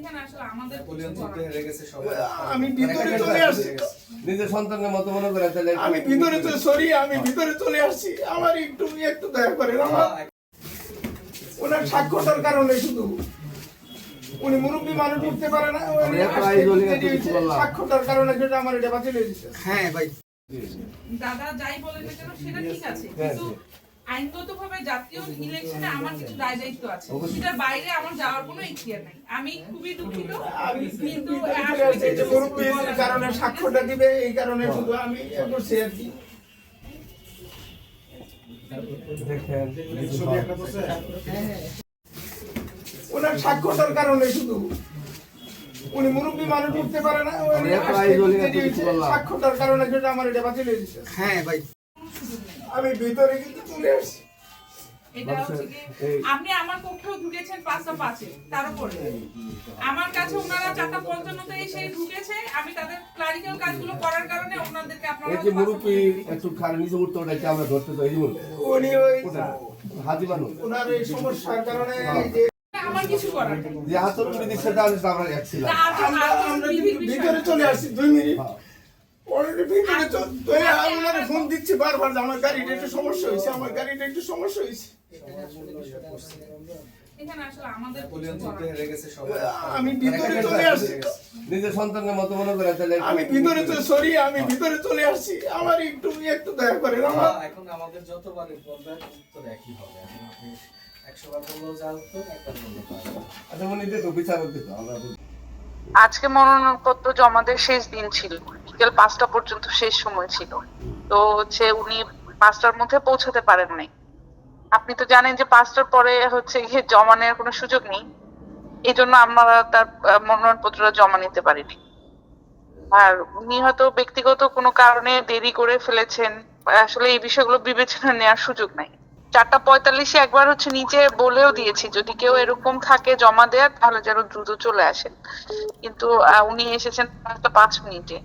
এখানে আসলে আমাদের আমি ভিতরে চলে আসছি। নিজের সন্তানের মতো মনে করেন তাহলে আমি ভিতরে তো সরি, আমি ভিতরে চলে আসছি। আমার একটু একটু দয়া করেন। আমার ওনার সাক্ষ্যটার কারণে শুধু উনি মুরব্বী মানুষ উঠতে পারে না, উনি সাক্ষ্যটার কারণে যেটা আমার এটা বাতিল হয়ে দিচ্ছে। হ্যাঁ ভাই, দাদা যাই বলেন না কেন সেটা ঠিক আছে, কিন্তু আইনগতভাবে জাতীয় ইলেকশনে আমার কিছু দায় দায়িত্ব আছে, সেটার বাইরে আমার যাওয়ার কোনো ইচ্ছা নাই। আমি খুবই দুঃখিত, আমি কিন্তু ভিতরে চলে আসলে আসছি। এই যে মুরব্বীর কারণে সাক্ষ্যটা দিবে, এই কারণে শুধু আমি এ করছি আর কি। ওনার সাক্ষ্যটার কারণে শুধু উনি মুরব্বী মানুষ উঠতে পারে না, উনি সাক্ষ্যটার কারণে যেটা আমার এটা বাতিল হয়ে দিচ্ছে। হ্যাঁ ভাই, আমি ভিতরে কিন্তু চলে আসছি। এটা হচ্ছে কি, আপনি আমার কক্ষেও ঢুকেছেন 5:05 তার উপরে আমার কাছে ওনারা 4:55 এসে ঢুকেছে। আমি তাদের ক্লারিক্যাল কাজগুলো করার কারণে ওনাদেরকে আপনারা এই যে মুরব্বী একটু খারাপ নিচে উঠতে ওটাকে আমরা ধরতে তো এই যে উনি ওই হাজি মানুষ ওনার এই সমস্যার কারণে এই যে আমার কিছু করার নেই। যে আচরণ বিধি সেটা আমরা এক ছিলাম। আমরা ভিতরে চলে আসছি 2 মিনিট অলরেডি ভিতরে চলে আপনারা ফোন দিচ্ছি বারবার যে আমার গাড়িটা একটু সমস্যা হয়েছে, আমার গাড়িটা একটু সমস্যা হয়েছে। এখানে আসলে আমাদের কিছু করার নেই। আমি ভিতরে চলে আসছি। নিজের সন্তানের মতো মনে করেন তাহলে আমি ভিতরে তো সরি, আমি ভিতরে চলে আসছি। আমার একটু একটু দয়া করেন। আমার এখন আমাদের যতবারই পর্দায় উত্তর একই হবে। এখন আপনি 100 বার বললেও যা উত্তর, একটা বললেও তা হবে। আচ্ছা মনে দিত বিচার দিত আমরা আজকে মনোনয়নপত্র জমাদের শেষ দিন ছিল, বিকেল 5টা পর্যন্ত শেষ সময় ছিল। তো হচ্ছে উনি 5টার মধ্যে পৌঁছাতে পারেন নাই। আপনি তো জানেন যে 5টার পরে হচ্ছে গিয়ে জমা নেওয়ার কোনো সুযোগ নেই, এই জন্য আমরা তার মনোনয়নপত্রটা জমা নিতে পারিনি। আর উনি হয়তো ব্যক্তিগত কোনো কারণে দেরি করে ফেলেছেন, আসলে এই বিষয়গুলো বিবেচনা নেওয়ার সুযোগ নাই। 4:45 একবার হচ্ছে নিচে বলেও দিয়েছি যদি কেউ এরকম থাকে জমা দেওয়ার তাহলে যেন দ্রুত চলে আসেন, কিন্তু উনি এসেছেন 5:05